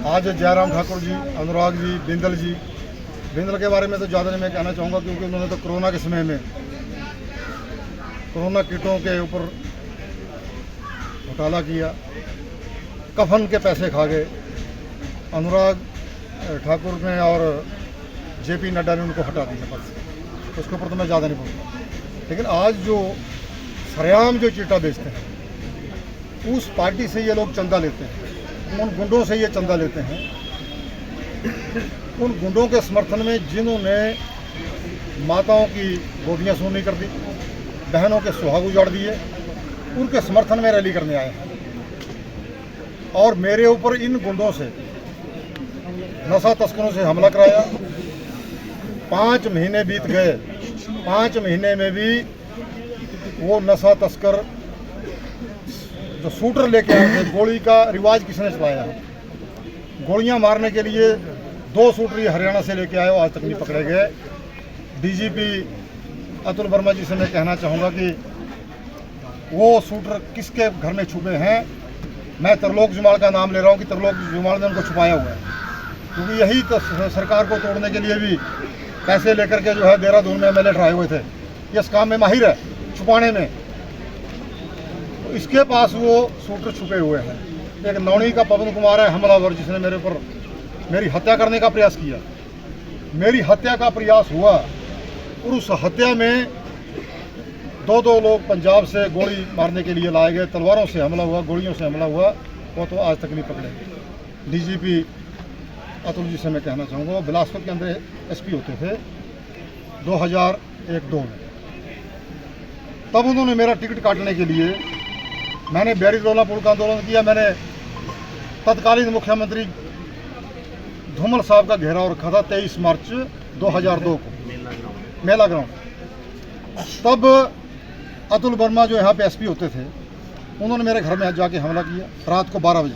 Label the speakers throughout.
Speaker 1: आज जयराम ठाकुर जी, अनुराग जी, बिंदल के बारे में तो ज़्यादा नहीं मैं कहना चाहूँगा, क्योंकि उन्होंने तो कोरोना के समय में कोरोना किटों के ऊपर घोटाला किया, कफन के पैसे खा गए। अनुराग ठाकुर ने और जेपी नड्डा ने उनको हटा दिया पद से, तो उसके ऊपर तो मैं ज़्यादा नहीं बोलूँगा। लेकिन आज जो सरेआम जो चिट्टा बेचते हैं, उस पार्टी से ये लोग चंदा लेते हैं, उन गुंडों से ये चंदा लेते हैं। उन गुंडों के समर्थन में जिन्होंने माताओं की गोदियाँ सूनी कर दी, बहनों के सुहाग उजाड़ दिए, उनके समर्थन में रैली करने आए हैं। और मेरे ऊपर इन गुंडों से, नशा तस्करों से हमला कराया। 5 महीने बीत गए, 5 महीने में भी वो नशा तस्कर जो शूटर लेके आए थे, गोली का रिवाज किसने चलाया? गोलियां मारने के लिए 2 शूटर ये हरियाणा से लेके आए, आज तक नहीं पकड़े गए। डीजीपी अतुल वर्मा जी से मैं कहना चाहूँगा कि वो शूटर किसके घर में छुपे हैं। मैं त्रिलोक जुमाल का नाम ले रहा हूँ कि त्रिलोक जुमाल ने उनको छुपाया हुआ है, क्योंकि यही तो सरकार को तोड़ने के लिए भी पैसे लेकर के जो है देहरादून में एमएलए ठहराए हुए थे। ये इस काम में माहिर है, छुपाने में। तो इसके पास वो शूटर छुपे हुए हैं। एक नौणी का पवन कुमार है हमलावर, जिसने मेरे ऊपर मेरी हत्या करने का प्रयास किया। मेरी हत्या का प्रयास हुआ और उस हत्या में 2 लोग पंजाब से गोली मारने के लिए लाए गए। तलवारों से हमला हुआ, गोलियों से हमला हुआ, वो तो आज तक नहीं पकड़े। डीजीपी अतुल जी से मैं कहना चाहूँगा, वो बिलासपुर के अंदर एसपी होते थे 2001-2 में। तब उन्होंने मेरा टिकट काटने के लिए, मैंने बैरीडोला पुल का आंदोलन किया। मैंने तत्कालीन मुख्यमंत्री धूमल साहब का घेराव रखा था 23 मार्च 2002 को मेला ग्राउंड। तब अतुल वर्मा जो यहाँ पे एसपी होते थे, उन्होंने मेरे घर में जाके हमला किया रात को 12 बजे।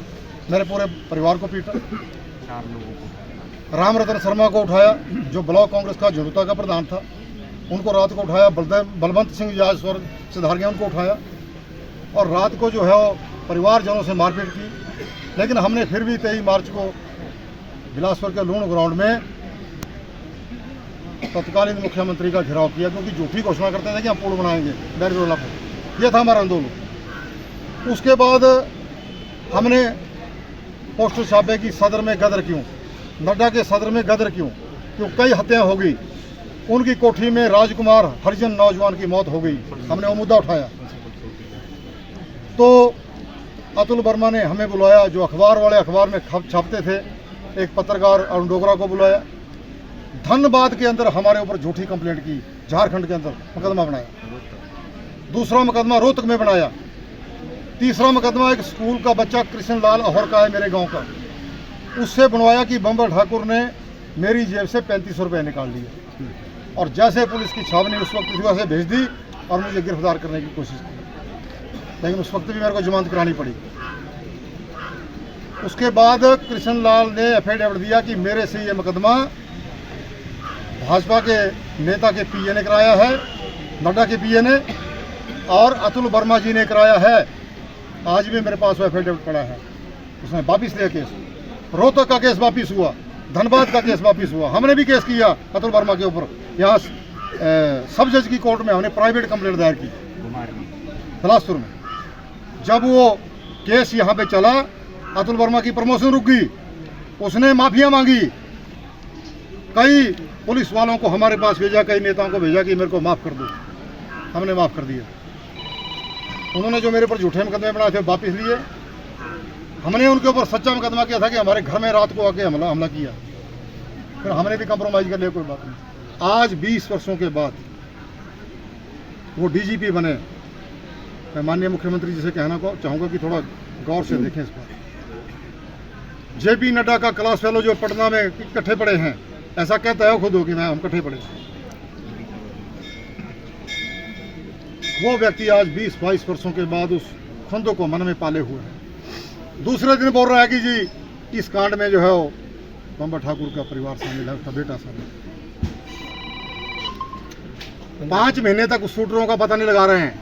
Speaker 1: मेरे पूरे परिवार को पीटा।
Speaker 2: 4 लोगों को,
Speaker 1: राम रतन शर्मा को उठाया, जो ब्लॉक कांग्रेस का झुड़ता का प्रधान था, उनको रात को उठाया। बलवंत सिंह जायसवर सिधारिया उनको उठाया, और रात को जो है वो परिवारजनों से मारपीट की। लेकिन हमने फिर भी 23 मार्च को बिलासपुर के लूण ग्राउंड में तत्कालीन मुख्यमंत्री का घेराव किया, क्योंकि झूठी घोषणा करते थे कि हम पुल बनाएंगे बैरीडोला पुल। ये था हमारा आंदोलन। उसके बाद हमने पोस्टर छापे कि सदर में गदर क्यों, नड्डा के सदर में गदर क्यों, क्यों कई हत्याएं हो गई। उनकी कोठी में राजकुमार हरिजन नौजवान की मौत हो गई। हमने वो मुद्दा उठाया। तो अतुल वर्मा ने हमें बुलाया, जो अखबार वाले अखबार में छापते थे, एक पत्रकार अरुण डोगरा को बुलाया। धनबाद के अंदर हमारे ऊपर झूठी कंप्लेंट की, झारखंड के अंदर मुकदमा बनाया। दूसरा मुकदमा रोहतक में बनाया। तीसरा मुकदमा एक स्कूल का बच्चा कृष्ण लाल अहर का है, मेरे गांव का, उससे बनवाया कि बम्बर ठाकुर ने मेरी जेब से 3500 रुपये निकाल लिए। और जैसे पुलिस की छावनी उस वक्त उसी से भेज दी और मुझे गिरफ्तार करने की कोशिश की, लेकिन उस वक्त भी मेरे को जमानत करानी पड़ी। उसके बाद कृष्ण लाल ने एफिडेविट दिया कि मेरे से ये मुकदमा भाजपा के नेता के पीए ने कराया है, नड्डा के पीए ने, और अतुल वर्मा जी ने कराया है। आज भी मेरे पास वो एफिडेविट पड़ा है। उसने वापिस लिया केस। रोहतक का केस वापिस हुआ, धनबाद का केस वापिस हुआ। हमने भी केस किया अतुल वर्मा के ऊपर। यहाँ सब जज की कोर्ट में हमने प्राइवेट कंप्लेंट दायर की बिलासपुर में। जब वो केस यहाँ पे चला, अतुल वर्मा की प्रमोशन रुक गई। उसने माफिया मांगी, कई पुलिस वालों को हमारे पास भेजा, कई नेताओं को भेजा कि मेरे को माफ़ कर दो। हमने माफ़ कर दिया। उन्होंने जो मेरे पर झूठे मुकदमे बनाए थे वापस लिए। हमने उनके ऊपर सच्चा मुकदमा किया था कि हमारे घर में रात को आके हमला किया। फिर हमने भी कंप्रोमाइज़ कर लिया, कोई बात नहीं। आज 20 वर्षों के बाद वो डीजीपी बने। मैं माननीय मुख्यमंत्री जी से कहना को चाहूँगा कि थोड़ा गौर से देखें इस पर। जेपी नड्डा का क्लास फेलो जो पटना में इकट्ठे पड़े हैं, ऐसा कहता है खुद हो कि मैं हम इकट्ठे पड़े। वो व्यक्ति आज 20-22 वर्षों के बाद उस खुंद को मन में पाले हुए हैं। दूसरे दिन बोल रहा है कि जी इस कांड में जो है वो बम्बर ठाकुर का परिवार शामिल है, उसका बेटा शामिल है। 5 महीने तक उस शूटरों का पता नहीं लगा रहे हैं,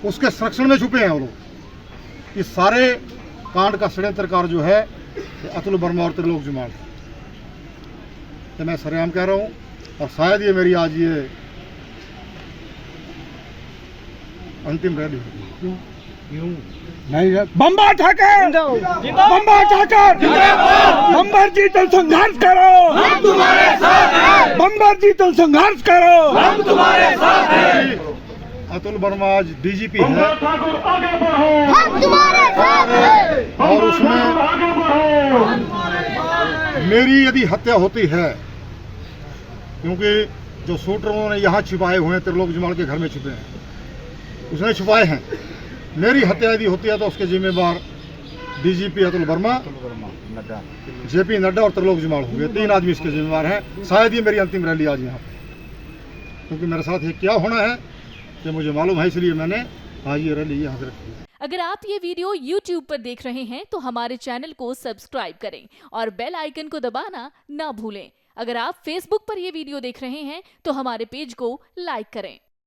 Speaker 1: उसके संरक्षण में छुपे हैं वो लोग। इस सारे कांड का षड्यंत्रकार जो है ये अतुल वर्मा और त्रिलोक जुमाल, ये मैं सरेआम कह रहा हूँ। और शायद ये मेरी आज ये अंतिम रैली होगी।
Speaker 3: नहीं बम्बा ठाकर, बम्बा ठाकर, बम्बर जी तो संघर्ष करो, हम तुम्हारे साथ हैं। बम्बर जी तो संघर्ष करो, हम तुम्हारे साथ हैं।
Speaker 1: अतुल वर्मा आज डीजीपी है,
Speaker 4: हम तुम्हारे साथ हैं।
Speaker 1: और उसमें मेरी यदि हत्या होती है, क्योंकि जो शूटर उन्होंने यहाँ छिपाए हुए हैं, त्रिलोक जुमाल के घर में छिपे हैं, उसने छुपाए हैं। मेरी हत्या यदि होती है तो उसके जिम्मेवार डीजीपी अतुल वर्मा, जेपी नड्डा और त्रिलोक जुमाल होंगे। 3 आदमी इसके जिम्मेवार हैं। शायद ये मेरी अंतिम रैली आज यहाँ, क्योंकि मेरे साथ ये क्या होना है कि मुझे मालूम है, इसलिए मैंने आज ये रैली यहाँ से रखी है।
Speaker 5: अगर आप ये वीडियो YouTube पर देख रहे हैं तो हमारे चैनल को सब्सक्राइब करें और बेल आइकन को दबाना ना भूलें। अगर आप Facebook पर ये वीडियो देख रहे हैं तो हमारे पेज को लाइक करें।